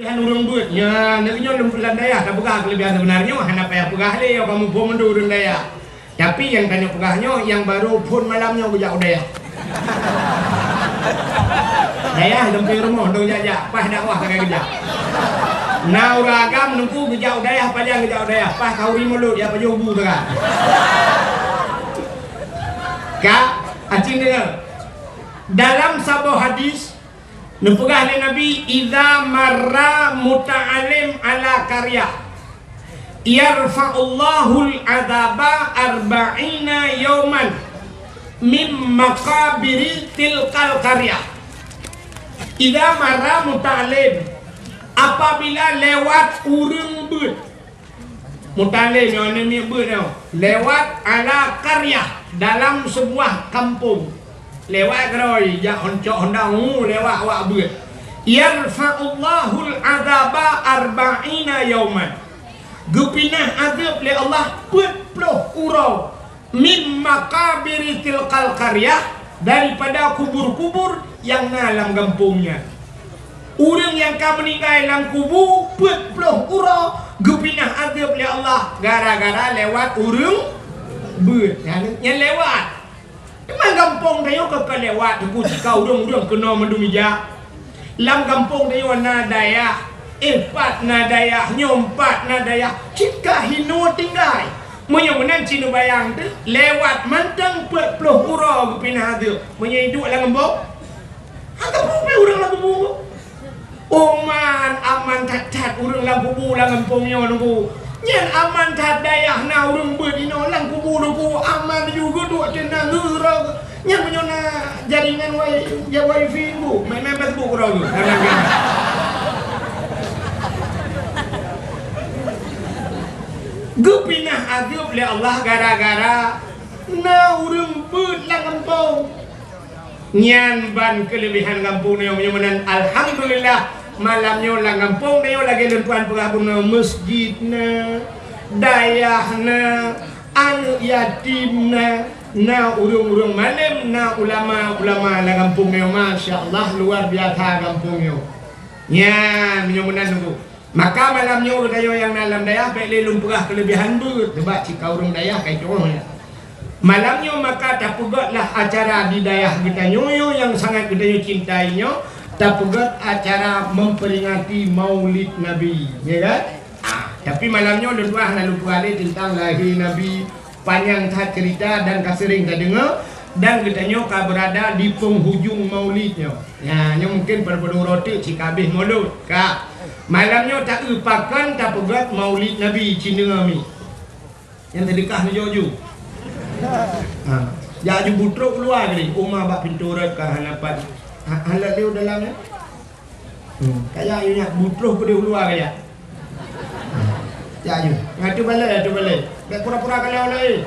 Kelebihan urang buat, ya, naknya lumpulan daya, tak pegah kelebihan sebenarnya, hanya payah pegah le, kamu pun mendu urang daya. Tapi yang tanya pegahnya, yang baru pun malamnya bujak daya. Daya, lempeng rumah, dong jajak, pas dakwah tak kerja. Nah, uragam nunggu gejau daya, panjang gejau daya, pas kau rimulut, ya pajau bu tu kan. Kak, acing dengar. Dalam sebuah hadis, nupugah oleh Nabi, idza marra muta'alim ala karya yarfa'ullahul adaba arba'ina yawman mim makabiri tilkal karya. Idza marra muta'alim, apabila lewat urang beut, muta'alim yang ini beut lewat ala karya, dalam sebuah kampung, lewat keroi jak honcok hondangu lewat wak beut, yarfa'ullahul adaba arba'ina yauman, gupinah azab le Allah 40 urau min makabiri tilkal karya, daripada kubur-kubur yang dalam kampungnya. Orang yang kau meninggal dalam kubur 40 urau gupinah azab le Allah gara-gara lewat urang beut yang lewat. Memang kampung dia ke lewat tu kau urang kena mendumija. Lam kampung dia nadaya, empat nadaya, nyompat nadaya, jika hino tinggal. Menyemenan cina bayang tu lewat mantang 40 urang gupinah azab. Menyiduk lah kampung. Hang kampung urang lah kubur. Oman aman tat urang lang kubur lang kampungnya nunggu. Nyan aman tat dayah na urang berdino lang kubur nunggu aman juga duk cenang gerang. Nyan menyona jaringan wifi bu, main Facebook urang tu. Gupinah azab le Allah gara-gara na urang beut lang kampung. Nyan ban kelebihan kampung ni menyamanan alhamdulillah malamnya lang kampung ni lagi lentuan pengabung masjid na dayah na anak yatim na urung-urung malam na ulama-ulama lang kampung ni masya-Allah luar biasa kampung ni. Nyan menyamanan tu. Maka malamnya dayo yang dalam dayah baik lelum pegah kelebihan beut sebab cika urung dayah kai contohnya. Malamnya maka tak pegotlah acara di dayah kita nyoyo yang sangat kita cintainya, tak pegot acara memperingati Maulid Nabi, ya kan? Tapi malamnya luar lalu kali tentang lahir Nabi, panjang tak cerita dan kasering tak dengar, dan katanya kau berada di penghujung Maulidnya. Ya, yang mungkin berburu roti cikabih mulut, kak. Malamnya tak lupakan tak pegot Maulid Nabi Cina kami. Yang terdekah ni jojo. Ya ju butruk keluar ni rumah bak pintu rat ka hanapan halat dia dalam ni kaya you nak butruk ke dia keluar kaya ya ju ngatu balai dak pura-pura kalau lai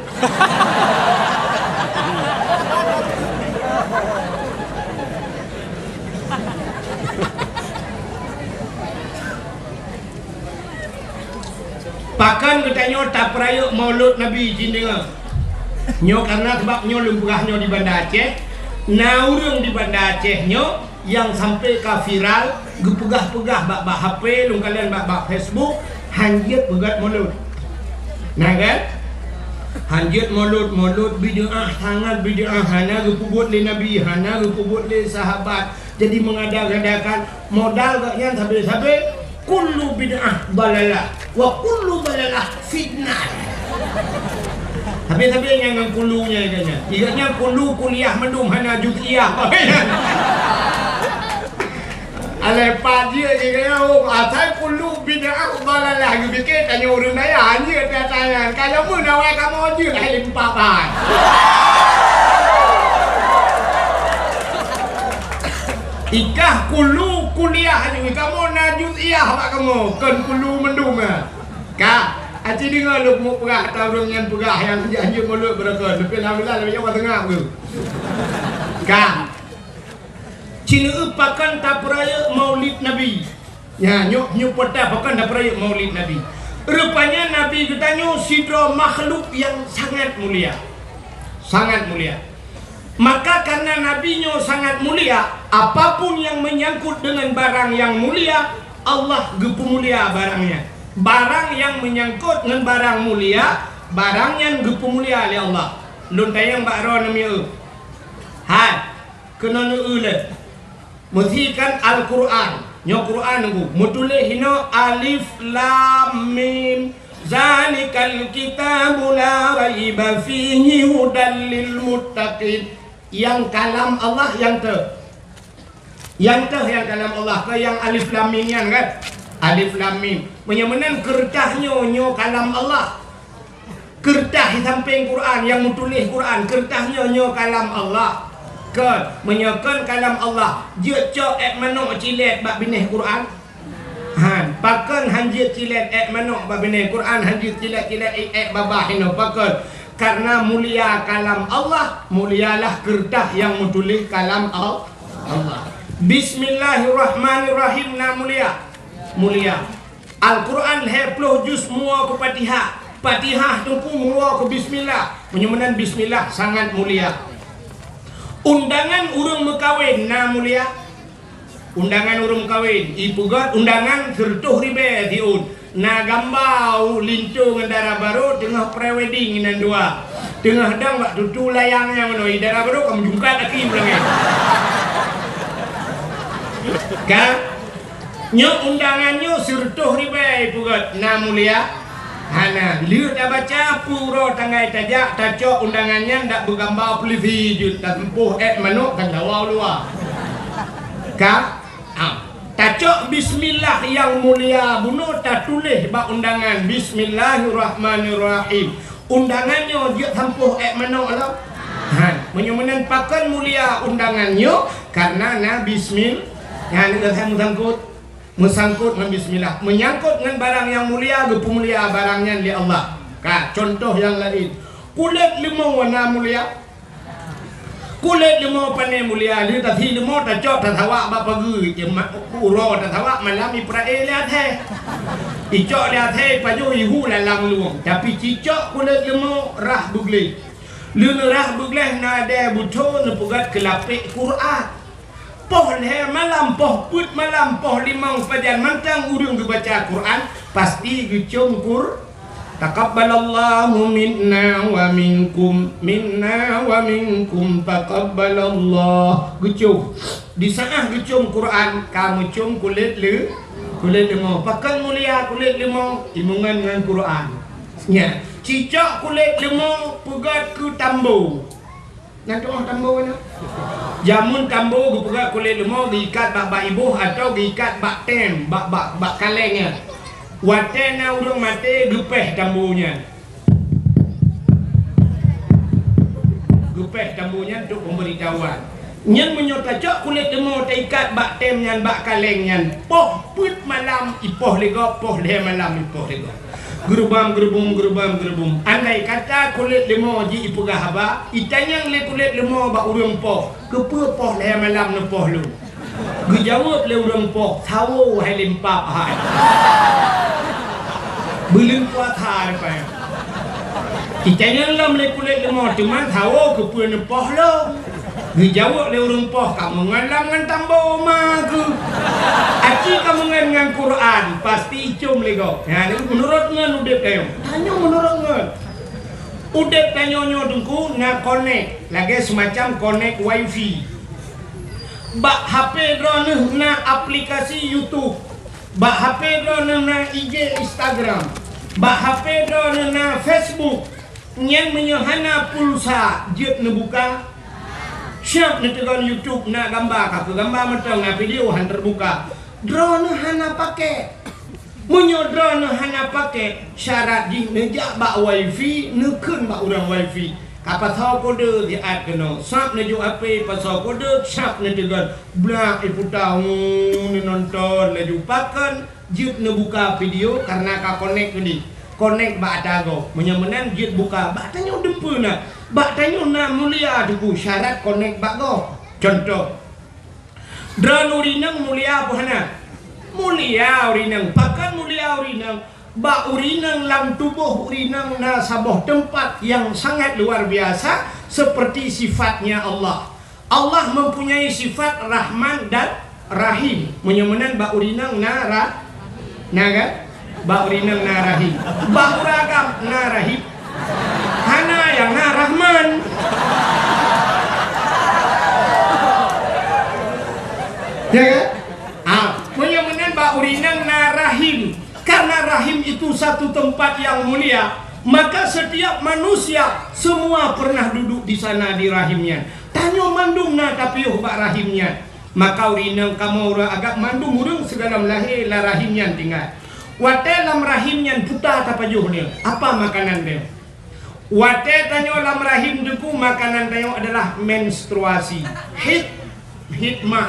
pakan katanya tak peraya Maulud Nabi jindenga. Nyo karena sebab nyo lumpurahnya di Banda Aceh, na urang di Banda Aceh nyo yang sampai ke viral, gepegah-pegah bak HP, lung kalian bak Facebook, hanjit pegat mulut. Nah kan? Hanjit mulut bid'ah sangat bid'ah, hana gepubut le Nabi, hana gepubut le sahabat. Jadi mengada-gadakan modal gaknya sampai kullu bid'ah dalalah wa kullu dalalah fitnah. Tapi yang kulunya katanya. Ianya kulu kuliah mendum hana juz'iyah. Alai pajia je kaya asal kulu bid'ah dalalah gitu ke tanya urang daya hanya tanya kalau mun awak kamu je dah limpa pan. Ikah kulu kuliah ni kamu na juz'iyah apa kamu kan kulu mendum ka. Aci dengar lu mau pegah atau orang yang pegah yang janji mulut berapa lebih alhamdulillah lebih jauh tengah tu. Kan? Cina pakan tak peraya Maulid Nabi. Ya, nyuk pota pakan tak peraya Maulid Nabi. Rupanya Nabi katanya sidra makhluk yang sangat mulia. Sangat mulia. Maka karena nabinya sangat mulia, apapun yang menyangkut dengan barang yang mulia Allah gepemulia barangnya. Barang yang menyangkut dengan barang mulia, barangnya gepemulia oleh Allah. Lun tayang bakro namanya hai kena le mesti kan Al-Quran nyo Quran nunggu mutulih hino alif lam mim zalikal kitabu la raiba fihi hudal lil muttaqin. Yang kalam Allah yang kalam Allah ke yang alif lam mim kan alif lam mim menyamanan kertasnya nyo kalam Allah. Kertas di samping Quran yang menulis Quran, kertasnya nyo kalam Allah. Ke menyokan kalam Allah. Je cok manok cilet bab binih Quran. Han, pakan hanjit cilet manok bab binih Quran, hanjit cilet babah hino pakan. Karena mulia kalam Allah, mulialah kertas yang menulis kalam Allah. Bismillahirrahmanirrahim na mulia. Al-Quran 20 juz mua ke Fatihah. Fatihah tu pun mula ke bismillah. Menyamanan bismillah sangat mulia. Undangan urang mekawin na mulia. Undangan urang kawin ipugat undangan sertuh ribe diun. Na gambau lintu ngendara baru tengah prewedding nan dua. Tengah dang bak tutu layangnya mano idara baru kamu jungkat aki belenge. Kan? Nyo undangannya sertuh ribe ipugat na mulia. Hana, liu dah baca puro tanggai tajak tacok undangannya ndak bergambar pelivih jut tak tempuh manuk kan lawa luar. Ka? Tacok bismillah yang mulia bunuh tak tulis bak undangan bismillahirrahmanirrahim. Undangannya dia tempuh manuk lah. Menyamanan pakan mulia undangannya karena na bismillah. Yang dah saya musangkut dengan bismillah, menyangkut dengan barang yang mulia, gepemulia barangnya di Allah. Contoh yang lain, kulit limau warna mulia, kulit limau pandai mulia. Dia tadi limau tak cok tak tawa bapa gu, uro tak tawa malam iprae lihat he, icok lihat he paju ihu lalang luang. Tapi cicok kulit limau rah bugle, rah bugle nade buto nepugat kelapik Quran. Poh leher malam, poh put malam, poh limang fajar mantang urung baca Quran pasti gucung kur. Taqabbalallahu minna wa minkum taqabbalallah. Gucung di sana gucung Quran kamu cung kulit limau pakan mulia kulit limau imungan dengan Quran nya cicak kulit limau pegat ke tambo. Nanti orang tambo mana? Jamun tambo gupegat kulit lemau diikat bak ibu atau diikat bak tem bak kalengnya. Watena urang mati gupeh tambonya. Gupeh tambonya untuk pemberitahuan. Yang menyotacok kulit lemau diikat bak temnya bak kalengnya. Poh put malam ipoh lego poh le malam ipoh lego. Gerubam. Andai kata kulit lemau ji ipugah haba, itanyang le kulit lemau ba urang poh. Kepe poh le malam ne poh lu. Gejawab le urang poh, tawo hai limpap hai. Belum kuat hai pa. Itanyang lam le kulit lemau cuma tawo kepe ne poh lu. Gejawab le urang poh kamu ngalam ngan tambo ma ke. Aki kamu dengan Quran pasti icum lego. Ya, ini menurut ngan udep kayo. Tanya menurut ngan. Udep tanyo tungku na connect. Lagi semacam connect wifi. Bak HP drone na aplikasi YouTube. Bak HP drone na IG Instagram. Bak HP drone na Facebook. Yang menyohana pulsa jet nebuka. Siap netekan YouTube na gambar ka gambar mentang na video han terbuka. Drone hana pakai. Munyo drone hana pakai syarat di meja bak wifi nekeun bak urang wifi. Kapasal kode di ad kena. Sap neju ape pasal kode sap netekan blak iputau ni nonton laju pakan jet nebuka video karena ka connect ni. Connect bak dago. Menyamenan jet buka bak tanyo dempeuna. Bak tanyo na mulia tuku syarat connect bak go. Contoh drone urinang mulia apa hana? Mulia urinang, pakan mulia urinang. Bak urinang lang tubuh urinang na sabuh tempat yang sangat luar biasa seperti sifatnya Allah. Allah mempunyai sifat Rahman dan rahim menyemenan ba urinang na naga ba urinang na rahim ba uragam na rahim hana yang na rahman ya kan menyemenan ba urinang na rahim karena rahim itu satu tempat yang mulia. Maka setiap manusia semua pernah duduk di sana di rahimnya. Tanyo mandung na tapi bak rahimnya. Maka urinang kamu agak mandung urang segala lahir la rahimnya tinggal. Wate lam rahimnya puta tapajuh dia. Apa makanan dia? Wate tanyo lam rahim deku makanan dia adalah menstruasi. Hikmah.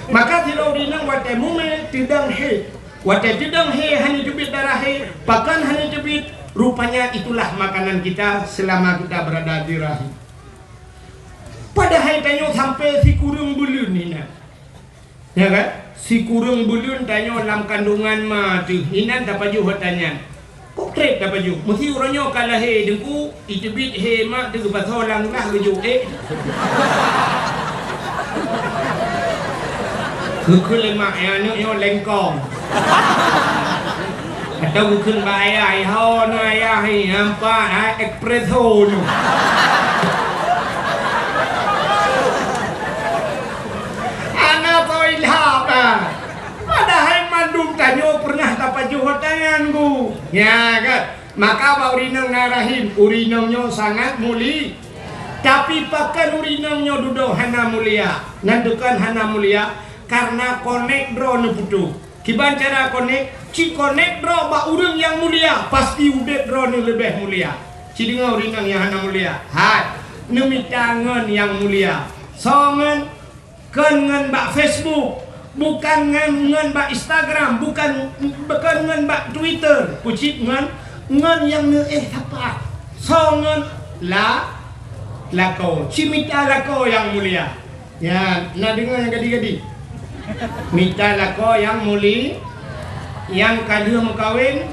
Maka tidak urinang wate mume tidang he. Wate tidang he hanya jebit darah he. Pakan hanya jebit. Rupanya itulah makanan kita selama kita berada di rahim. Padahal tanyo sampai si kurung bulun ni nak. Ya kan? Si kurung bulun tanyo dalam kandungan mati. Inan dapat juga tanya. Kok trek dapat juga? Mesti orangnya kalah he dengku itubit he mak dengku patolang lah kejuk Kukul mak yang yo lengkong. Atau bukan bayar hao na ya hai nampak espresso tu. Anak toilet padahal mandum tanyo pernah dapat jual tanganku. Ya kan? Maka bau urinang narahim urinangnya sangat mulia. Tapi pakan urinangnya duduk hana mulia. Nandukan hana mulia karena konek drone putu. Kiban cara konek ci konek bro ba urang yang mulia pasti udet bro ni lebih mulia. Ci dengar urinang yang hana mulia. Hai, nemi tangan yang mulia. Songan kan ba Facebook, bukan ngan ba Instagram, bukan ngan ba Twitter. Pucit ngan yang ne apa? Songan lako, cimita lako yang mulia. Ya, nak dengar yang gadi-gadi. Minta lako yang mulia. Yang kadang mengkawin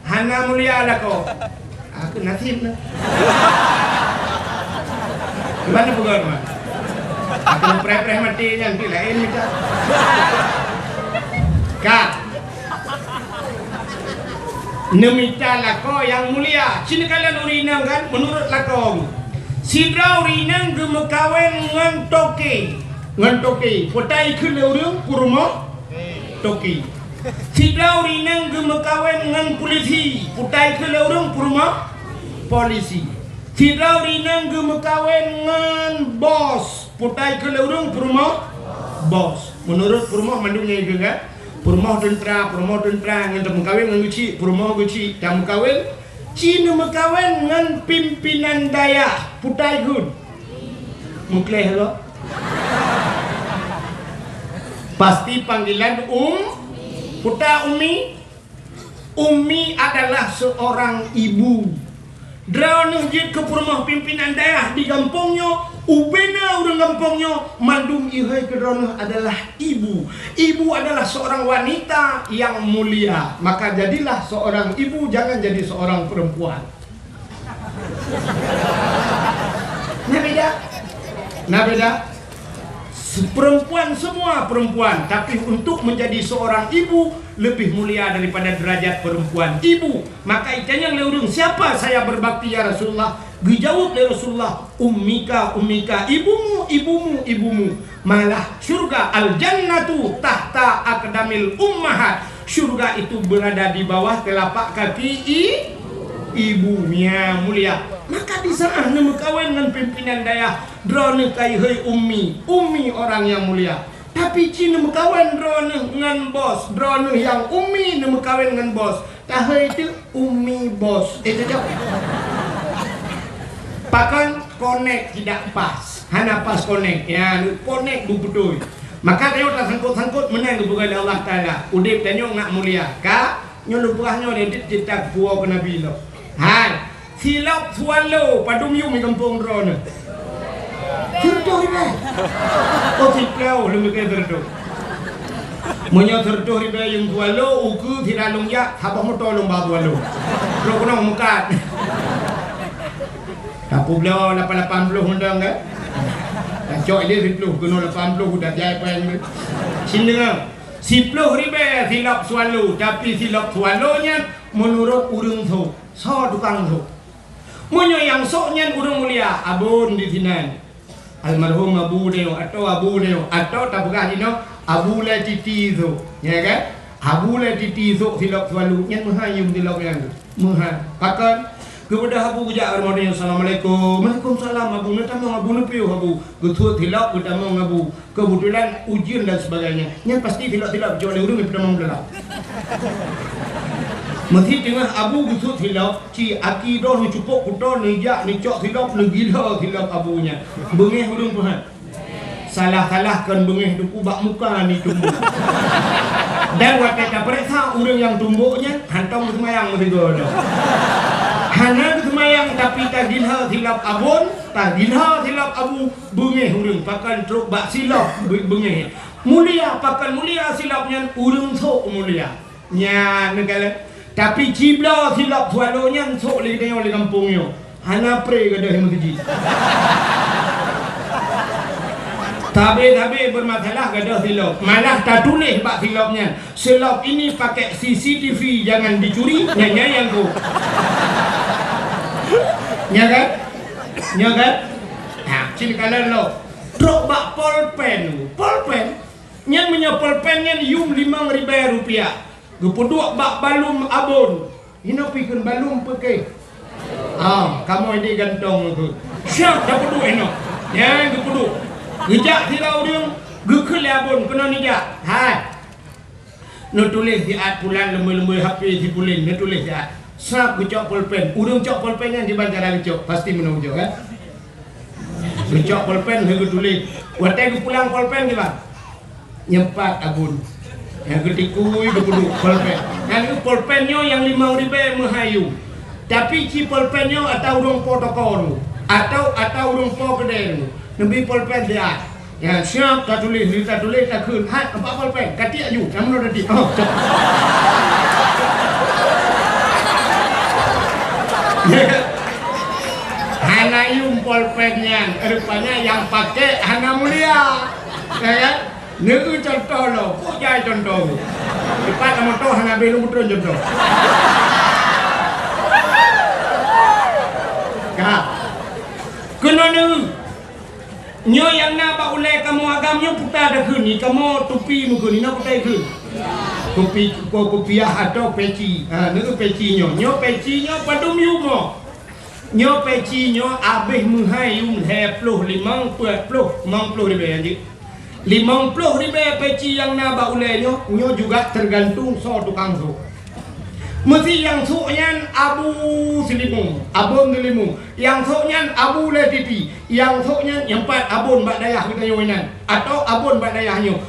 hana mulia lako. Aku nasib na. Gimana bukan mah? Aku preh-preh mati yang lain minta. Kak. Nemita lako yang mulia. Sini kalian urinang kan menurut lako. Sidra urinang gemekawin ngan toki. Ngan toki. Potai ke urang kurma toki. Sidra urinang gemekawin ngan polisi. Putai ke urang kurma polisi. Sidra urinang gemekawin ngan bos. Putai ke urang kurma bos. Menurut kurma mandungnya itu kan. Kurma tentera ngan gemekawin ngan guci. Kurma guci. Tam kawin Cina mekawin ngan pimpinan daya. Putai good. Mukleh lo. Pasti panggilan Puta Umi adalah seorang ibu. Drone jid ke rumah pimpinan daerah di kampungnya, ubena urang kampungnya, mandum ihai ke drone adalah ibu. Ibu adalah seorang wanita yang mulia. Maka jadilah seorang ibu, jangan jadi seorang perempuan. Nah beda. Perempuan semua perempuan, tapi untuk menjadi seorang ibu lebih mulia daripada derajat perempuan ibu. Maka itanya leurung, siapa saya berbakti ya Rasulullah? Dijawab oleh Rasulullah, ummika ibumu. Malah surga al-jannatu tahta aqdamil ummahat. Surga itu berada di bawah telapak kaki ibunya mulia. Maka di sana mekawin dengan pimpinan daya drone kai hei ummi orang yang mulia. Tapi Cina mekawin drone dengan bos, drone yang ummi mekawin dengan bos. Tah itu ummi bos. Itu je. Pakan konek tidak pas. Hana pas konek. Ya, konek betul. Maka dia tak sangkut-sangkut menang kepada Allah Taala. Udip tanyo nak mulia. Ka nyo lubrahnya dia tidak puas ke Nabi lo. Hai, silap swallow padum yung may kampung drone. Tertuh riba. Oh siklau lumik kayak tertuh. Munya tertuh riba yung swallow uku tidak lungya, habang mo tolong ba swallow. Bro kunong mukat. Tapu beliau 80 undang kan? cok dia 10 kena 80 dah jai pang sini dengar 10 ribu silap swallow tapi silap swallownya menurut urang tu so tukang tu munyo yang soknya urang mulia abun di sini almarhum Abu Neo atau tabugah ni no Abu Le Titi tu ya kan Abu Le Titi tu silap swallow nya mahayum silap yang mahal pakan kepada Abu Gujak Armoni Assalamualaikum Waalaikumsalam Abu Natamong Abu Nupiu Abu Gutur tilap Natamong Abu kebetulan ujian dan sebagainya yang pasti tilap-tilap jauh urung Natamong belak mesti tengah Abu Gutur tilap ci akidah ni cupuk kuto ni jak ni cok tilap ni gila tilap abunya bengih urung Tuhan salah-salahkan bengih duku bak muka ni tumbuh dan waktu periksa urang yang tumbuknya hantong semayang mesti gono hana semayang tapi tak gilha silap abun tak gilha silap abu bengih urang pakan truk bak silap bengih mulia pakan mulia silapnya urang sok mulia nya negala tapi cibla silap swallonya sok le tengok le kampungnya hana pre gadah masjid tabe bermasalah gadah silap malah tak tulis bak silapnya silap ini pakai CCTV jangan dicuri yang tu nya kan nah cil kalan lo truk bak polpen nya punya polpennya yum 5.000 rupiah gepuduk bak balum abon hino pikun balum pakai kamu ini gantong tu syak dah puduk hino ya gepuduk gejak tirau dia gekel abon kena nijak hai no tulis di at pulan lembu-lembu HP si pulin no tulis di at sap gecok pulpen urang cok pulpennya di bandara gecok pasti menunjuk kan gecok pulpen he tulis watai ke pulang pulpen di bang nyempat abun yang ketikui berduduk pulpen yang itu pulpennya yang 5.000 mahayu tapi ci pulpennya atau urang protokol atau urang po kedai nabi pulpen dia ya siap tak tulis tak kun hat apa pulpen katik aju kamu dah di hana yung pulpennya rupanya yang pakai hana mulia ya negu contoh lo kok jai contoh cepat kamu tahu hana belum betul contoh kak kena negu nyo yang na ba ulai kamu agamnya putar dah kun ni kamu topi muka ni nak putar kun kopi kopiah atau peci negu peci nyo peci nyo padum yumo nyo peci nyo abih muhai yum 50 ribu anjing 50 ribu peci yang na ba ulai nyo juga tergantung so tukang so mesti yang soknya Abu Selimung, Abun Selimung, yang soknya Abu Letiti, yang soknya yang empat Abun Bak Dayah kita nyoinan atau Abun Bak Dayahnya.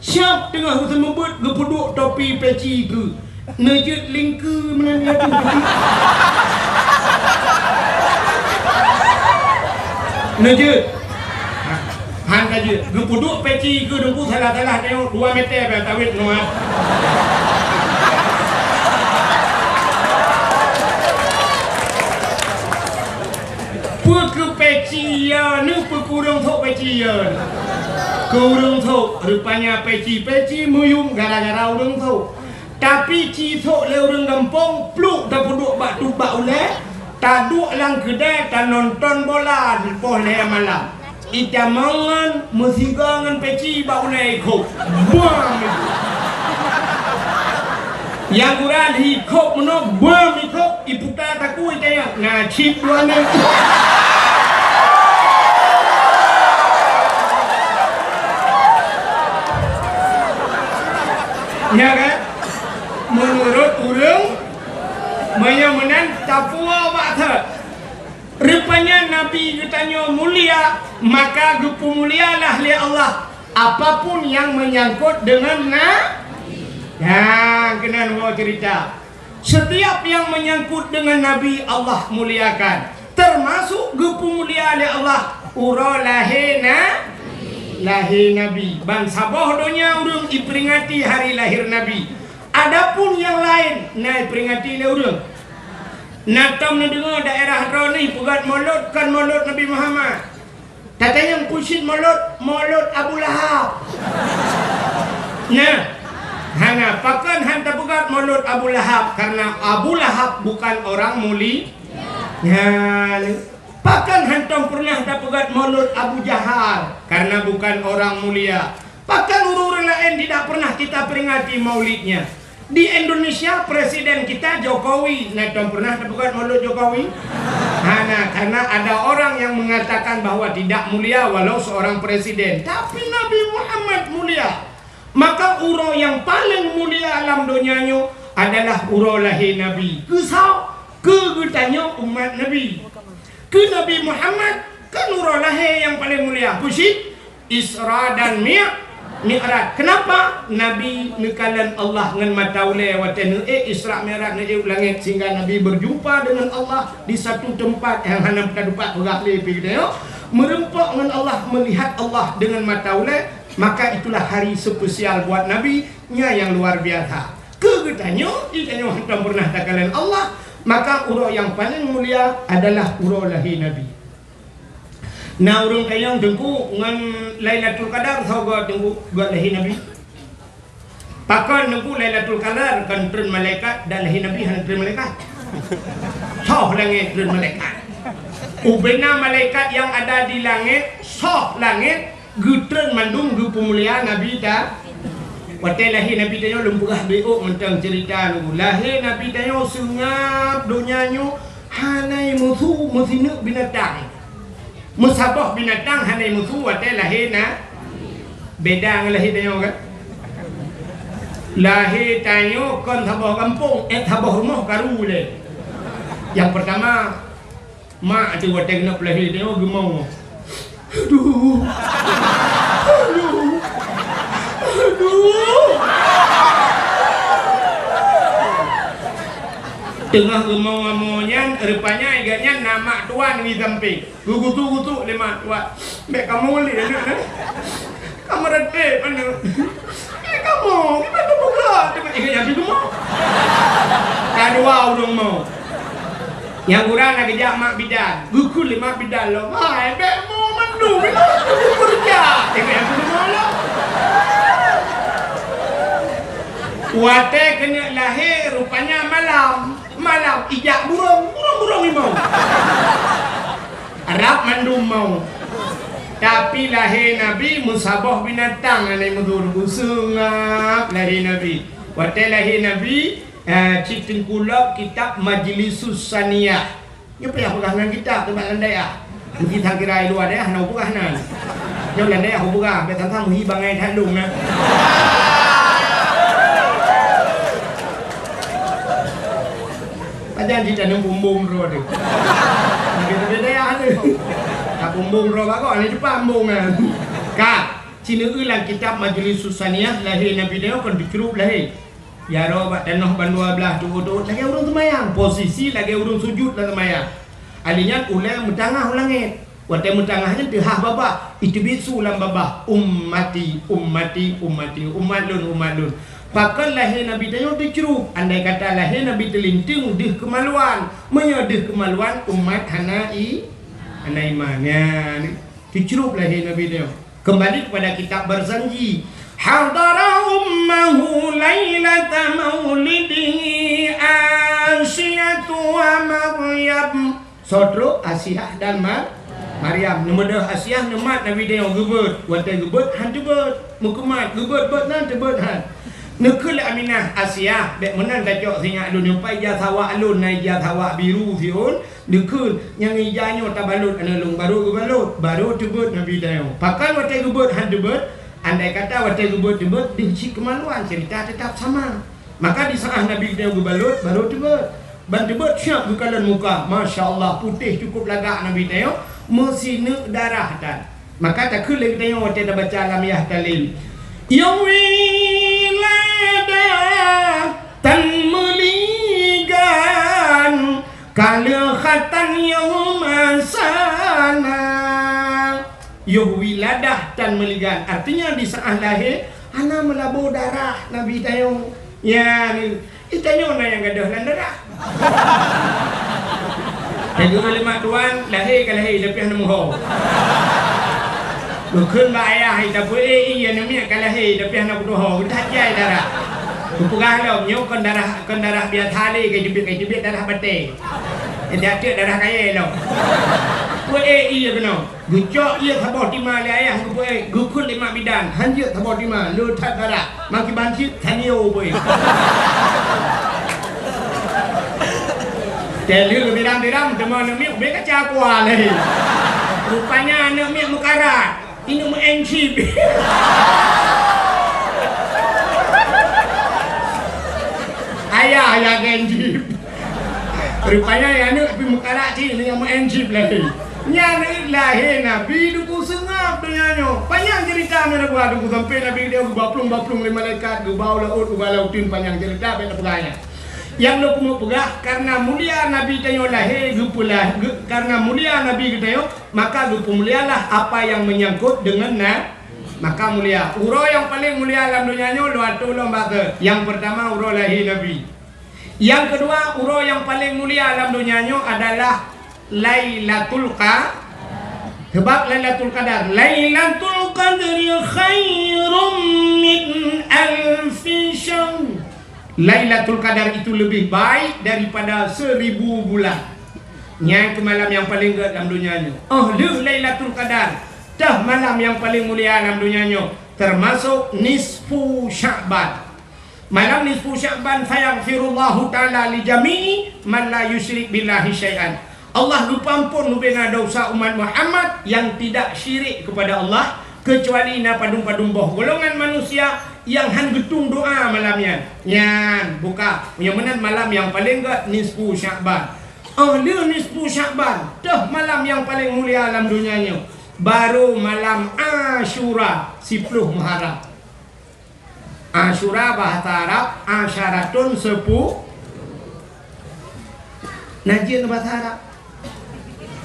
Siap tengah hutan membut gepuduk topi peci ke, nejut lingku menanya tu. Nejut, han kaje gepuduk peci ke dengku salah tengok 2 meter bertawit noah. Peci ya ni pekurang thok peci ya kurang thok rupanya peci muyum gara-gara urang thok tapi ci thok le urang kampung pluk dah puduk bak tu bak ule ta duk lang kedai ta nonton bola di poh le malam ita mangan musigangan peci bak ule kok buang yang kurang hikop menok buang hikop iputa takui tanya ngacip duane ya kan menurut urang menyamanan tapua waktu rupanya Nabi katanya mulia maka gupu mulialah li Allah apapun yang menyangkut dengan ya kena mau cerita setiap yang menyangkut dengan Nabi Allah muliakan termasuk gupu mulia li Allah uralahena lahir Nabi bangsa bodohnya urang diperingati hari lahir Nabi adapun yang lain naik peringati le urang natam na dengar daerah roni pugat maulud kan maulud Nabi Muhammad Katanya kusit mulut Abu Lahab. Nah, hana pakan hanta pegat mulut Abu Lahab karena Abu Lahab bukan orang muli. Ya, pakan hantam pernah pegat mulut Abu Jahal karena bukan orang mulia. Pakan urun lain tidak pernah kita peringati maulidnya. Di Indonesia presiden kita Jokowi, nah pernah pegat mulut Jokowi. Nah, karena ada orang yang mengatakan bahwa tidak mulia walau seorang presiden, tapi Nabi Muhammad mulia. Maka uro yang paling mulia alam dunianya adalah uro lahir Nabi. Kesau kegetanya umat Nabi. Ke Nabi Muhammad kan uro lahir yang paling mulia. Pusit Isra dan Mi'raj. Kenapa? Nabi nekalan Allah dengan mata ulai watan Isra Mi'raj naik langit sehingga Nabi berjumpa dengan Allah di satu tempat yang hanya dapat berahli pergi merempak dengan Allah, melihat Allah dengan mata ulai. Maka itulah hari spesial buat Nabi nya yang luar biasa. Kegetanya ditanya hantam pernah takalan Allah, maka urau yang paling mulia adalah urau lahir Nabi. Nah urung kayang tengku ngan Lailatul Qadar sauga tengku buat lahir Nabi. Pakan tengku Lailatul Qadar kan turun malaikat dan lahir Nabi han turun malaikat. Soh langit turun malaikat. Ubena malaikat yang ada di langit, soh langit gutren mandung gu pemuliaan Nabi ta. Watai lahir Nabi tayo lumpugah beok mentang cerita nunggu. Lahir Nabi tayo sengap dunianyo hanai musuh mesinu binatang. Musabah binatang hanai musuh watai lahir na beda dengan lahir tayo kan. Lahir tayo kan sabah kampung sabah rumah karu le. Yang pertama mak tu watai kena lahir tayo gemau. Aduh. Tengah gemau-gemaunya rupanya agaknya nama tuan di samping. Gugutu lima tuan. Mek kamu lihat kan? Kamu rete mana? Kamu gimana buka? Tengok agaknya tu mau. Kedua urung mau. Yang kurang nak kejak mak bidan. Gukul lima bidan lo. Hai, mek mau mandu bila kerja. Tengok yang tu mau lo. Wate kena lahir rupanya malam ijak burung mau. Arab mandum mau. Tapi lahir Nabi musabah binatang anai mudur usungap lahir Nabi. Wate lahir Nabi citin kulak kitab Majlisus Saniyah. Ni payah pegangan kitab tempat landai ah. Kita kira luar dah nak pegangan. Yang landai aku pegang, betang hi bangai thalung na. Ajan kita nang bumbung ro tu. Kita beda ya tu. Tak bumbung ro bakok ni cepat bumbung kan. Kak, cina ulang kitab Majlisus Saniyah lahir Nabi dia kan dikerup lahir. Ya ro bak tanah ban 12 tu lagi urung semayang. Posisi lagi urung sujud dalam semayang. Alinya ulang mentangah langit. Watai mentangahnya tehah babak. Itu bisu ulang babak. Ummati umat lun. Pakan lahir Nabi tayo dikerup. Andai kata lahir Nabi terlinting dih kemaluan. Menyedih kemaluan umat hanai imannya. Dikerup lahir Nabi tayo. Kembali kepada kitab berjanji. Hadara ummahu lailata maulidihi Asyatu wa Maryam. Sodro Asyah dan Maryam. Nama Asyah nama Nabi tayo gebet. Watai gebet han tebet. Mukemat gebet bet nan tebet han. Nekul Aminah Asyah dek menan dajok singa alun pai ja sawak alun nai ja sawak biru fiun nekul yang ijanyo tabalut analung baru tebet Nabi tayo. Pakai watai gebet han tebet. Andai kata watai gebet dici kemaluan cerita tetap sama. Maka di saat Nabi tayo gebalut baru tebet. Ban tebet siap bukalan muka. Masya-Allah putih cukup lagak Nabi tayo. Mesti nek darah tan. Maka tak kul lagi tayo watai baca lamiyah talil. Tan meligan kalikhatan yaumasana. Wiladah tan meligan artinya di saat lahir ana melabur darah Nabi tayo. Ya ni itayo na yang gadah lan darah. Jadi lima tuan lahir ke lahir tapi hana muho. Bukan bayar tapi iya namanya kalau tapi anak doa udah jai darah. Kupugah lo nyok kon darah biar tali ke jubit darah bete. Dia cek darah kaya lo. Iya kena. Gucok iya thabor tima le ayah gukun 5 bidan. Hanjut thabor tima lu tak darah. Maki banci tanio boy. Telu lebih ram teman miak be kaca kuah leh. Rupanya anak miak mekarat. Ini mau encip. Ayah encip. Rupanya ya anak pi mekarat sih ini yang mau encip leh. Nyana lahir Nabi duku sengap dengannya. Panjang cerita mana gua duku sampai Nabi dia baplung le malaikat gua bau laut gua lautin panjang cerita apa pegahnya. Yang lo kumu pegah karena mulia Nabi tayo lahir gupulah karena mulia Nabi tayo maka mulialah apa yang menyangkut dengan maka mulia. Uro yang paling mulia dalam dunianya lo atu lo mbak. Yang pertama uro lahir Nabi. Yang kedua uro yang paling mulia dalam dunianya adalah Lailatul Qadar. Sebab Lailatul Qadar khairum min alfi syahr. Lailatul Qadar itu lebih baik daripada 1000 bulan. Yang malam yang paling dalam dunianya. Lailatul Qadar dah malam yang paling mulia dalam dunianya, termasuk nisfu Sya'ban. Malam nisfu Sya'ban fayaghfirullahu ta'ala li jami'i man la yusyrik billahi syai'an. Allah lupa ampun nubena dosa umat Muhammad yang tidak syirik kepada Allah kecuali na padung-padung boh golongan manusia yang han getung doa malamnya. Nyan buka yang mana malam yang paling ke nisfu Sya'ban. Nisfu Sya'ban dah malam yang paling mulia dalam dunianya. Baru malam Asyura 10 Muharram. Asyura bahasa Arab asyaratun 10. Najin bahasa Arab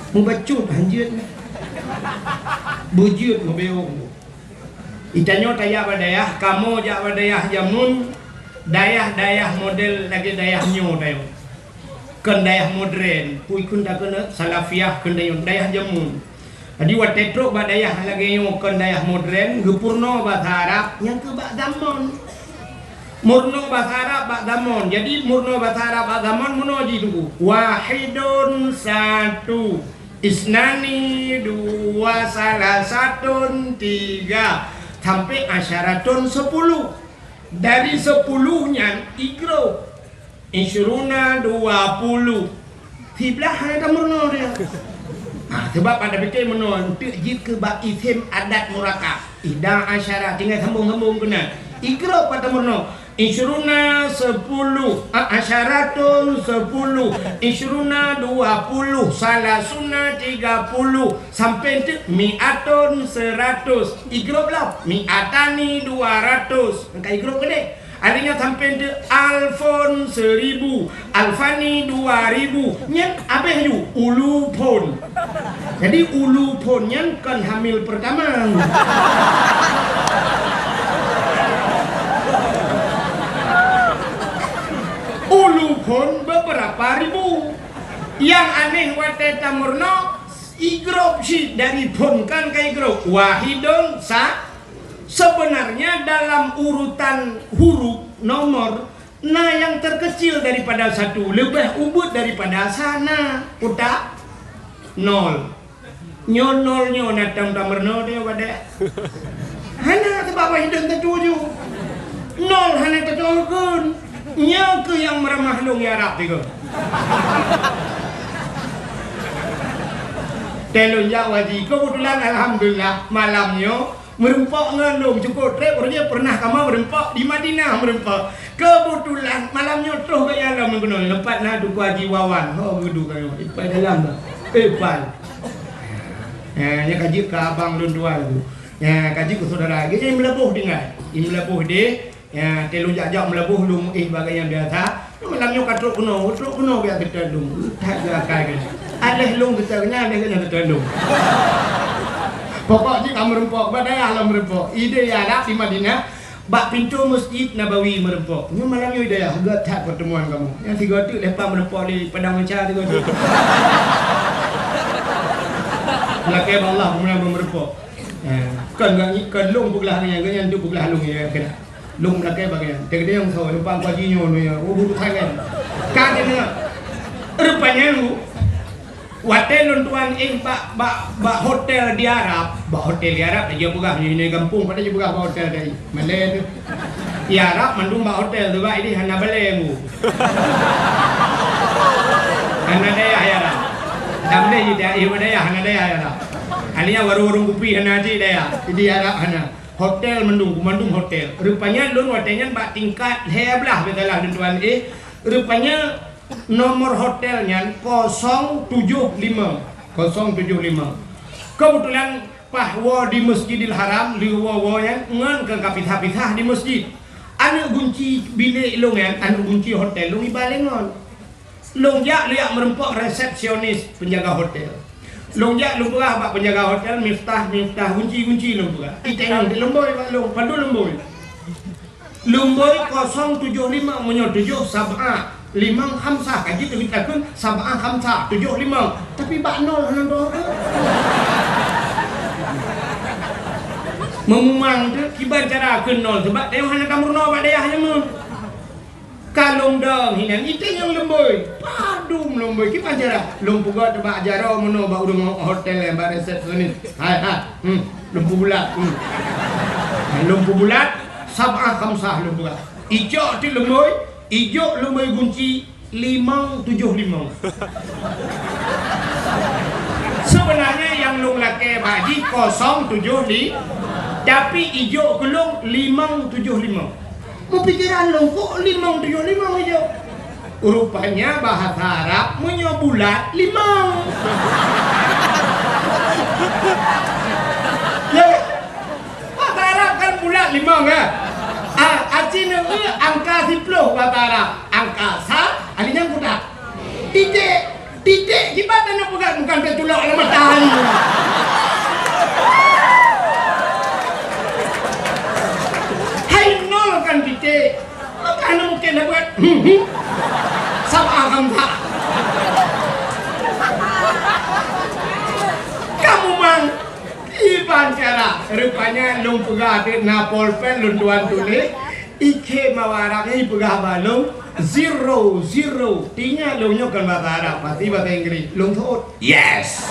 membacut hanjut bujut mobeong itanyo taya badayah kamu jak badayah jamun dayah model lagi dayah nyo dayo kan dayah modern pui kun da kena salafiah kan dayah jamun adi watetro badayah lagi nyo kan dayah modern gepurno bahasa Arab yang ke bak zaman murno bahasa Arab bak zaman. Jadi murno bahasa Arab bak zaman munoji dulu wahidun satu isnani dua salah satun tiga sampai asyaratun 10. Dari 10-nya igro insyuruna 20 tiblah ada murno dia. Sebab pada fikir murno untuk jika bak isim adat murakab ida asyarat tinggal sambung kena igro pada murno insyuruna 10 asyaratun 10 insyuruna 20 salasuna 30 sampai itu mi'atun 100 igro belum mi'atani 200 angka igro gede artinya sampai itu alfon 1000 alfani 2000 nyen apa yang ulu pon jadi ulu ponnya kan hamil pertama. Ulu pun beberapa ribu. Yang aneh wateta murno igrop sih dari pun kan ke igrop wahidun sebenarnya dalam urutan huruf nomor yang terkecil daripada 1 lebih ubud daripada sana udah 0 nyo natang tamerno dia pada hana ke bawah hidung tertuju 0 hana tertuju nya ke yang meramah long ya Arab tiga. Telon Jawaji kebetulan alhamdulillah malamnya merempok ngelung cukup trip orangnya pernah kamu merempok di Madinah merempok. Kebetulan malamnya terus gaya alam menggunakan lepas nah duku Haji Wawan. Begitu kayo. Ipai dalam dah. Ipai. Nya kaji ke abang lundual tu. Ya kaji ke saudara. Dia melebuh dengar. Ini melebuh dia. Ya, telu jajak melebuh lum bagai yang biasa. Malamnya katruk kuno biar kita lum. Tak gakai kan. Ada lum kita kena, ada kena kita lum. Pokoknya kamu merempok, badai alam merempok. Ide ya nak di Madinah, bak pintu Masjid Nabawi merempok. Ini malamnya ide ya, agak tak pertemuan kamu. Yang 3 tu lepas merempok di Padang Mencar 3 tu. Lakai Allah kemudian merempok. Kan kan lung puglah yang ganyan tu puglah lung ya kena. Lung belakang bagian. Dia yang so lupa kuajinya tu ya. Budu Thailand. Kan dia rupanya lu hotel luntuan ba hotel di Arab, dia pugah ni kampung pada dia pugah ba hotel dari Malay tu. Di Arab mandung ba hotel tu ba ini hana baleng. Hana daya ya lah. Damle dia daya hana daya ya lah. Hanya warung kopi hana aja daya. Di Arab hana hotel mandung hotel. Rupanya lun hotelnya ba tingkat heblah betalah luntuan rupanya nomor hotelnya 075. Kebetulan pahwa di Masjidil Haram liwa-wanya ngan ke kapitah-pitah di masjid. Anu kunci bilik longan, anu kunci hotel long ibalengon. Long jak liak merempok resepsionis penjaga hotel. Long jak lumpurah bak penjaga hotel miftah kunci lumpurah. Iteng lomboy bak long padu lomboy. Lomboy 075 menyotujung sab'a limang khamsah kaji terbitakun sab'ah khamsah 75 tapi bak nol hanando memang tu kibar cara ke nol sebab dia hanya kamur nol bak dia hanya mun kalung dong hinan itu yang lemboi padum lemboi kibar cara lumpu got bak jaro meno bak udung hotel yang bak resepsionis lumpu bulat lumpu bulat sab'ah khamsah lumpu bulat ijo tu lemboi ijo lumbai kunci 575. Sebenarnya yang lung laki baji 075 tapi ijo kelung 575. Mau pikiran lung kok 575 ijo? Rupanya bahasa Arab punya bulat 5. Ya, bahasa Arab kan bulat 5 kan? Acina angka 10 bahasa Arab. Angka sa, alinya kuda. Titik gimana nak pegang bukan petulak dalam matahari. Hai nol kan titik. Makanya mungkin nak buat sab'ah khamsah. Kamu mang iban cara rupanya lung pegah di Napolpen lunduan tulis ike mawarapnya ipegah balung 0 tinya lungnya kan bahasa Arab pasti bahasa Inggris lung thot yes.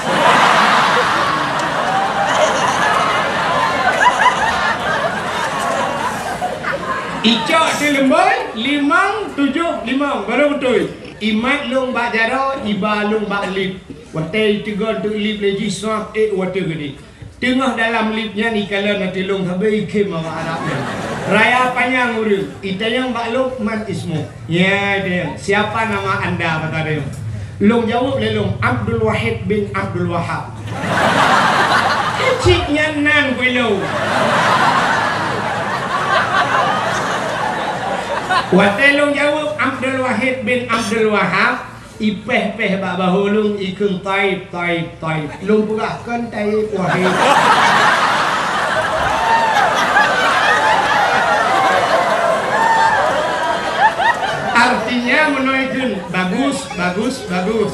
Ico si lemboy 575 baru betul imat lung bak jaro iba lung bak lip watai tiga tu lip leji swap watai gede tengah dalam lipnya ni kalau nanti long habis ke mama Arabnya raya panjang urus itu yang Pak Lukman ismu ya dia siapa nama anda kata dia long jawab le long Abdul Wahid bin Abdul Wahab keciknya nan kuilo watai long jawab Abdul Wahid bin Abdul Wahab ipeh bahulung ikung taib lung pulahkan taib wahid artinya menuikun bagus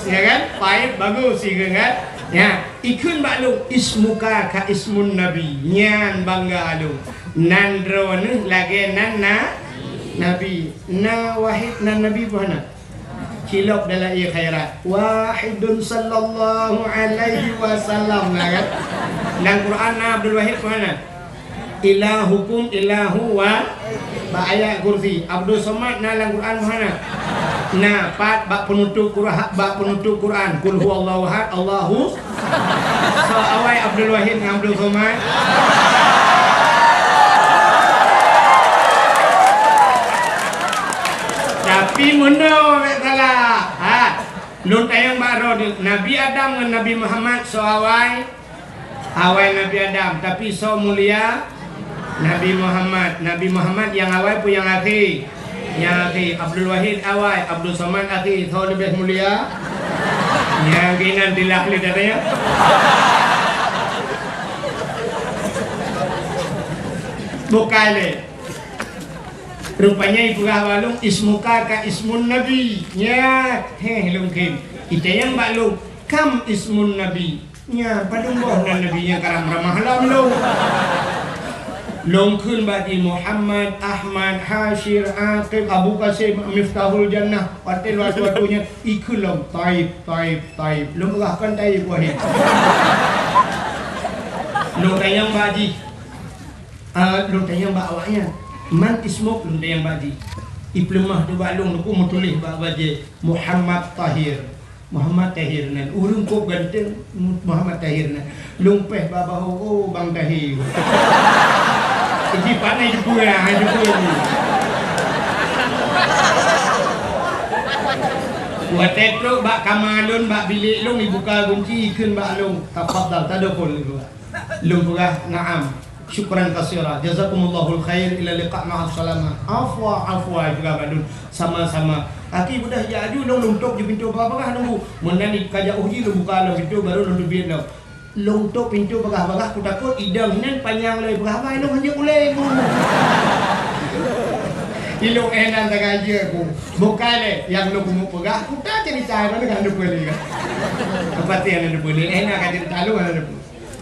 ya kan taib bagus ya kan ya ikun baklung ismuka ka ismun nabi nyan bangga alung nandro lagi nan nabi na wahid nan nabi buhana cilok dalam ia khairat wahidun sallallahu alaihi wasallam kan dalam Quran Abdul Wahid mana ilahukum ilahu wa ayat kursi Abdul Somad dalam Quran mana nah pat bak penutup Quran kul huwallahu ahad Allahu so awai Abdul Wahid dengan Abdul Somad tapi menurut salah nun tayang baro Nabi Adam dengan Nabi Muhammad so awai Nabi Adam tapi so mulia Nabi Muhammad yang awai pun yang akhir Abdul Wahid awai Abdul Somad akhir so lebih mulia yang kinan dilahli dadanya bukan le rupanya ibu balung ismuka ka ismun nabi nya lungkin kita yang balung kam ismun nabi nya padung boh nan nabinya karam ramah lam long kun bagi Muhammad, Ahmad, Hashir, Aqib, Abu Qasim, Miftahul Jannah, patil waktu-waktunya ikut long taib long bahkan taib wahid long tayang baji long tayang awaknya man ismuk long tayang baji iplemah tu balung aku mau tulis baje Muhammad Tahir nan urung kop ganteng Muhammad Tahir nan lumpeh baba ho bang Tahir jadi panai jepur ni buat tetro bak kamalun bak bilik long dibuka kunci ikun bak long tafadhal tadkhul long pura na'am syukran katsira jazakumullahu khair ila liqa ma'as salamah afwa juga badun sama-sama aki budah jadu long luntok je pintu bagah nunggu menani kajak uji lu buka lo pintu baru lu dubian lo lontok pintu bagah ku takut idang nan panjang le berapa lo hanya uleng ilung enan tagaja ku bukan le yang lu kumu pegah ku tak cerita dengan lu boleh kan kepatian lu boleh enak kan cerita lu ada.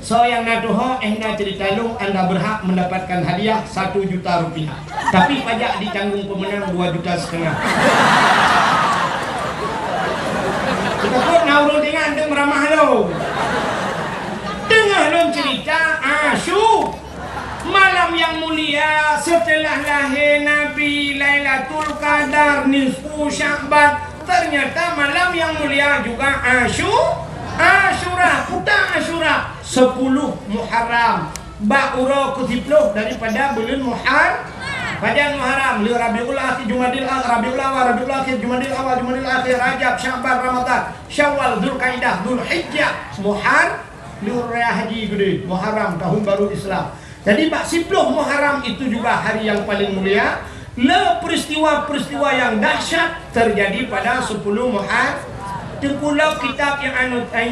So yang natuho ehna cerita lu anda berhak mendapatkan hadiah 1 juta rupiah. Tapi pajak ditanggung pemenang 2,5 juta. Kita pun naurul dengan antum ramah lo. Dengar lo cerita Asyura malam yang mulia setelah lahir Nabi Lailatul Qadar nisfu Sya'ban. Ternyata malam yang mulia juga Asyura, putar Asyura 10 Muharram ba'ura ke-10 daripada bulan Muharram li Rabiul Akhir Jumadil Akhir Jumadil Awal Jumadil Akhir Rajab Sya'ban Ramadan Syawal Dzulqa'dah Dzulhijjah Muharram li haji gede Muharram tahun baru Islam. Jadi 10 Muharram itu juga hari yang paling mulia. Peristiwa-peristiwa yang dahsyat terjadi pada 10 Muharram. Tengkulau kitab yang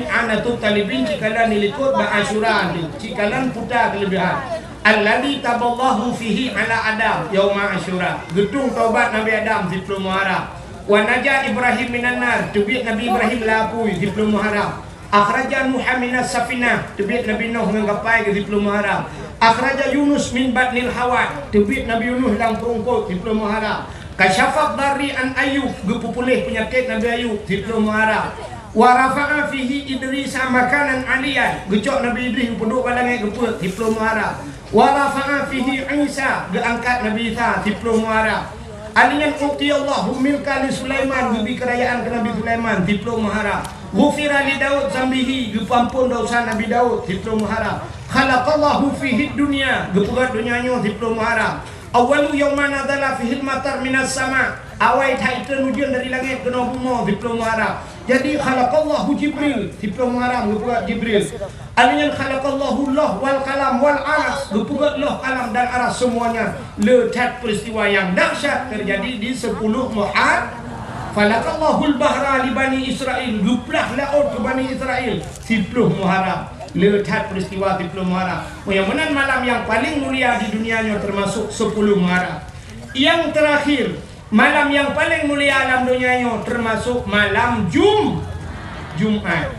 anatul talibin cikalan nilikut ba'asyura cikalan putar kelebihan alladhi taballahu fihi ala Adam yauma Asyura gedung taubat Nabi Adam di 10 Muharram wa najah Ibrahim minan nar tubik Nabi Ibrahim lapui di 10 Muharram akhraja Nuh minas safinah tubik Nabi Nuh nggapai di 10 Muharram akhraja Yunus min batnil hawa tubik Nabi Yunus dalam perungkut di 10 Muharram kasyafat dari an Ayub gepupulih penyakit Nabi Ayub di 10 Muharram wa rafa'a fihi Idris makanan aliyan gecok Nabi Idris penduk balangai geput di 10 Muharram wa rafa'a fihi Isa geangkat Nabi Isa di 10 Muharram aliyan uqiyallahu milka li Sulaiman gebi kerajaan ke Nabi Sulaiman di 10 Muharram ghufira li Daud zambihi gepampun dosa Nabi Daud di 10 Muharram khalaqallahu fihi dunya gepugat dunyanya di 10 Muharram awalu yawma nadala fihil matar minas sama awai taitan hujan dari langit ke bumi di 10 Muharram. Jadi khalaqallahu Jibril di 10 Muharram gepugat Jibril aliyan khalaqallahu Allah wal kalam wal aras gepugat Allah kalam dan aras semuanya letak peristiwa yang dahsyat terjadi di 10 Muharram. Falaqallahu al-bahra li bani Israel guplah laut ke bani Israel 10 Muharram. Letak peristiwa di 10 Muharram. Yang malam yang paling mulia di dunianya termasuk 10 Muharram. Yang terakhir, malam yang paling mulia dalam dunianya termasuk malam Jumat.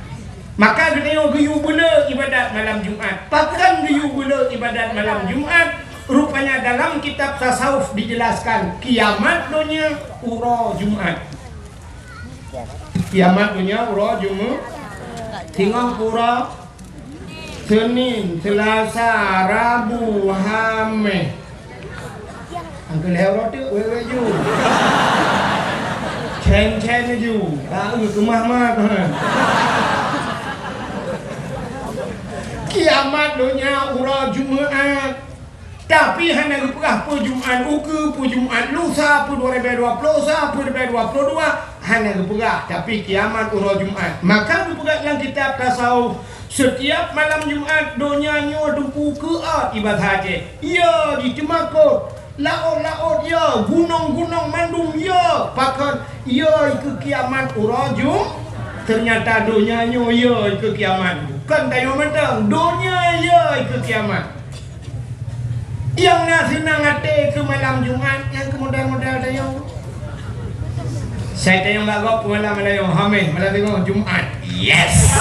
Maka dunia geyu bela ibadat malam Jumat. Pakan geyu bela ibadat malam Jumat. Rupanya dalam kitab tasawuf dijelaskan kiamat dunia ura Jumat. Kiamat dunia ura Jumat. Tinggal pura Senin, Selasa, Rabu, Hamis. Angkel hero tu, wewe ju. Chen ju. Tahu kemah kan. Kiamat dunia ura Jumat. Tapi hanya rupah pu Jumat uke, pu Jumat lusa, pu 2020, pu 2022 hanya rupah. Tapi kiamat ura Jumat. Maka rupah dalam kitab tasawuf setiap malam Jumat donyanya dumpu keat ibadah haji. Ya di Cemakot, laut ya, gunung mandum ya, pakan ya ke kiamat urajum. Ternyata donyanya ya ke kiamat. Bukan tayo mentang donya ya ke kiamat. Yang nak senang hati ke malam Jumat yang kemudian tayo. Saya tayang bagok malam tayo Hamis, malam tengok Jumat. Yes.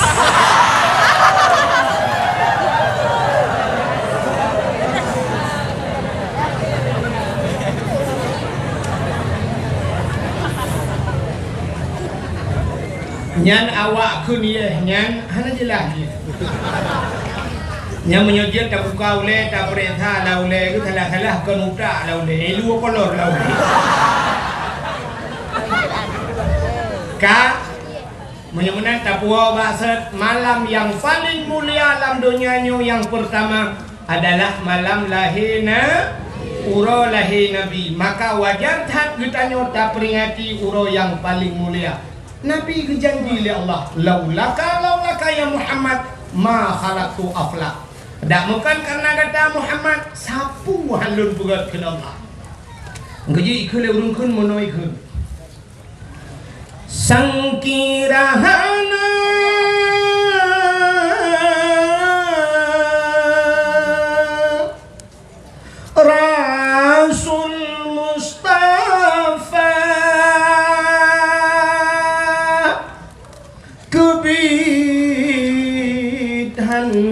Nyan awak kun ye nyan hana jelas ye. Nyan menyojil tak buka ule tak perintah la ule ke kalah kan utak la ule lu kolor la ule. Ka menyamanan tapua maksud malam yang paling mulia dalam dunia yang pertama adalah malam lahirnya uro lahir Nabi. Maka wajar tak kita nyota peringati uro yang paling mulia. Nabi berjanji oleh Allah, laulaka ya Muhammad ma khalaqtu aflak. Tak bukan karena kata Muhammad sapu halun berat ke Allah. Ngaji ikut le urung kun mono ikut. Sangkirahana Rasul Mustafa kebidan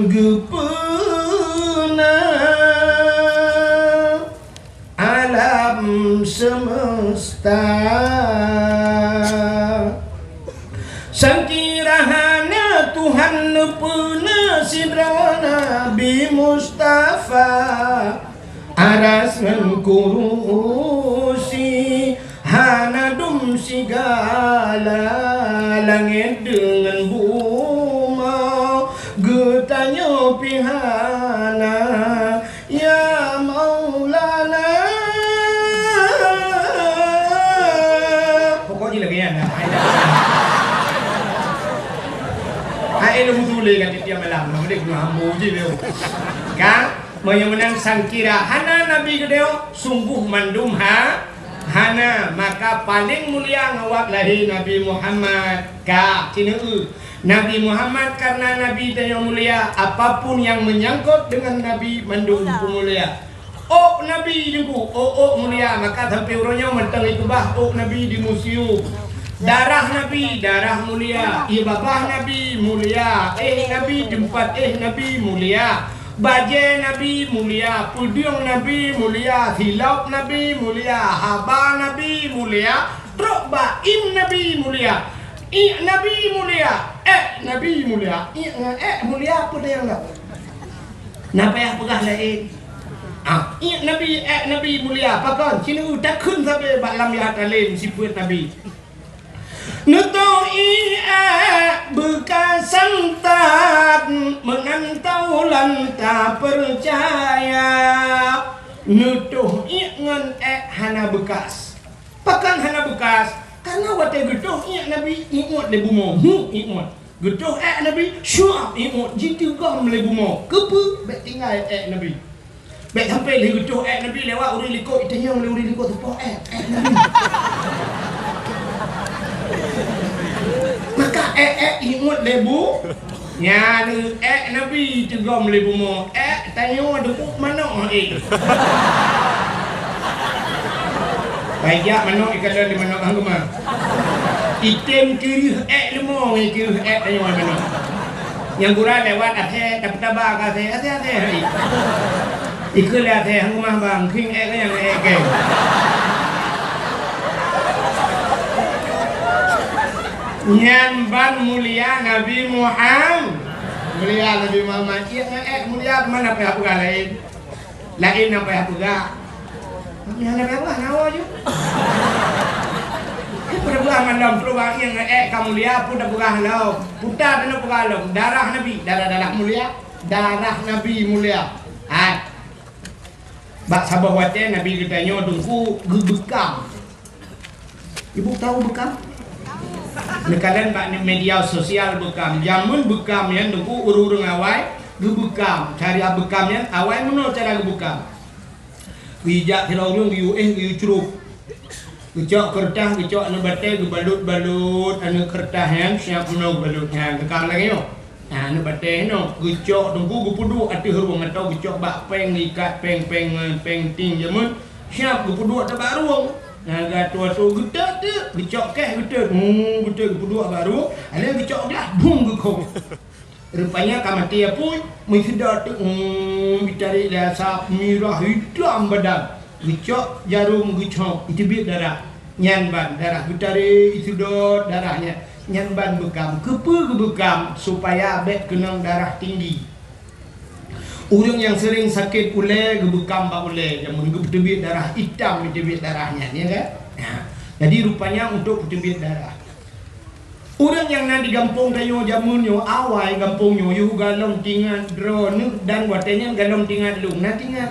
gepena alam semesta Sangkirahana Tuhan nepena sidra Nabi Mustafa aras ngan kurusi hanadum sigala langit dengan buma getanya pihana ya Maulana pokoknya lagi ya hai lu mudule kan tiap malam nama dia guna hambu je dia kan menyamanan sangkira hana Nabi gedeo sungguh mandum hana maka paling mulia ngawak lahir Nabi Muhammad ka cina Nabi Muhammad karena Nabi yang mulia apapun yang menyangkut dengan Nabi mandum mulia oh Nabi jengku oh mulia maka sampai urangnya mentang itu bah oh Nabi di museum darah Nabi darah mulia ibabah Nabi mulia Nabi jempat Nabi mulia Baje Nabi mulia, pudiung Nabi mulia, hilap Nabi mulia, haba Nabi mulia, truk baim Nabi mulia, Nabi mulia, Nabi mulia, mulia apa dia enggak? Napa yang pegah lain? Nabi mulia, pakon, sini udah kun sampai balam ya talim si puit Nabi. Nutoi bekas santat menantau lanta percaya nutuh ngan hana bekas pakan hana bekas karena wate getuh Nabi imut le bumo imut getuh Nabi syuab imut jitu gam le bumo kepu bet tinggal Nabi bet sampai le getuh Nabi lewat uri liko itanyong le uri liko tepo Nabi maka imut lebu nyan Nabi tegam lebu mo tanya dukuk mana baik mana ikan di mana angkuma item kiri lemo kiri tanya mana yang gura lewat dapat tabak ate ikut ate angkuma bang king yang ke Nyan ban mulia Nabi Muhammad mulia Nabi Muhammad mulia mana apa yang lain apa yang yang Nabi apa nawa je pada buah mandam perubahan yang kamu lihat pun dah buah lau putar dan buah lau darah Nabi darah mulia darah Nabi mulia bak sabah wate Nabi katanya dungku gebekam ibu tahu bekam Nekalan bak media sosial bekam, jamun bekam yang duku urung awai, gebekam, cari bekam yang awai mana cara gebekam. Bijak terlalu giu curug, gecok kertas, gecok anu bate, gebalut anu kertas yang siap menong balutnya, bekam lagi yo. Anu bate no, gecok duku gupudu ati hurung atau gecok bak peng ikat peng ting jamun, siap gupudu atau baruang. Naga tua-tua gedak tu, gecok gedak, gedak berdua baru, ada gecok lah, bung gekong. Rupanya kamati pun menghidap tu, dicari dasar merah hitam badan, gecok jarum gecok, itu biar darah, nyan ban darah, dicari itu darahnya, nyan ban bekam kepe bekam supaya abek kenang darah tinggi. Orang yang sering sakit ulai gebekam ba ulai yang mengebet darah hitam mengebet darahnya ya kan. Nah, jadi rupanya untuk mengebet darah. Orang yang nanti gampung tayo jamunyo awai gampungnya yu galong tingan drone dan watenya galong tingan lung na tingan.